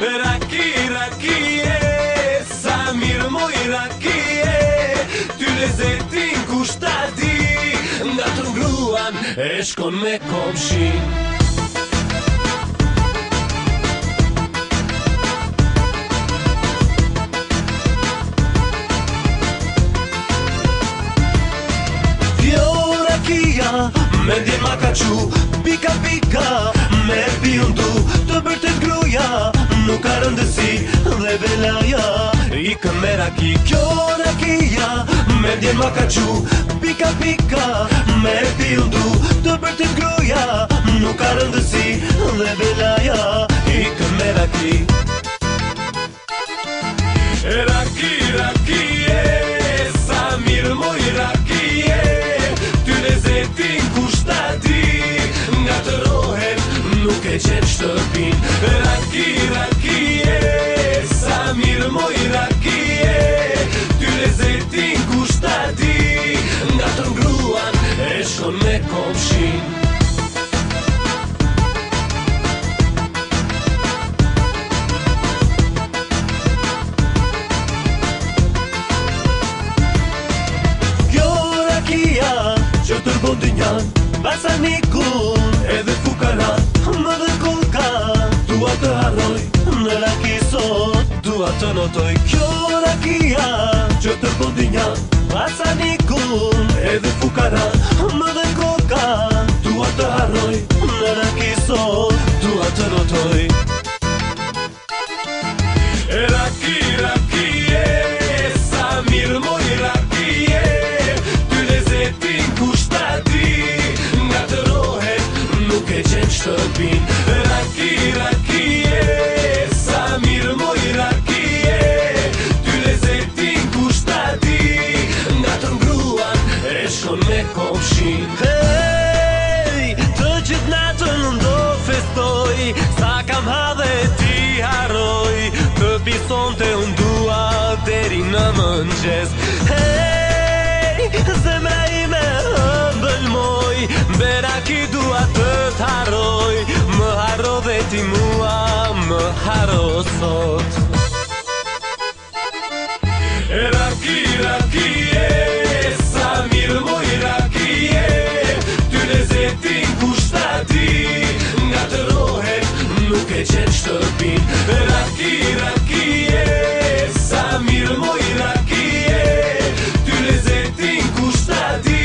Raki, rakie, sa mirë moj rakie, ty lezetin kushtati, nga të ngruan e shkon me komshin. Me ndjen ma ka qu, pika pika, me pjundu, të bërtet gruja, nuk ka rëndësi dhe velaja, ikën me raki, kjo rakia, me ndjen ma ka qu, pika pika, me pjundu, të bërtet gruja, nuk ka rëndësi dhe velaja, ikën me raki. Raki, rakie, sa mirë moj rakie, ty lezetin kushtati, nga të rohen nuk e qenë shtëpin. Raki, rakie, sa mirë moj rakie, ty lezetin kushtati, nga të ngruan e shkon me komshin. Që tërbon dë njan, basanikun, edhe fukaran, më dhe kolka, dua të harroj, në raki sot, dua të notoj. Kjo rakia, që tërbon dë njan, basanikun, edhe fukaran, më dhe kolka, dua të harroj, në raki sot, dua të notoj. Raki, rakie, sa mirë moj rakie, nga të rohet nuk e qenë shtëpin. Raki, rakie, sa mirë moj rakie, ty lezetin kushtati, nga të ngruan e shkon me komshin. Hej, të gjithë natën ndo festoj, sa kam hadhe ti harroj, të pisonte unë dua deri në mëngjes. Hej, zemra ime ëmbëlmoj, beraki dua të t'harroj, më harro dhe ti mua, më harro sot. Raki, rakie, sa mirë moj rakie, ty lezetin kushtati, nga të rohet nuk e qenë shtëpin. Raki, rakie, sa mirë moj rakie, ty lezetin kushtati,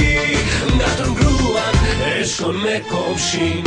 nga të ngruan e shkon me komshin.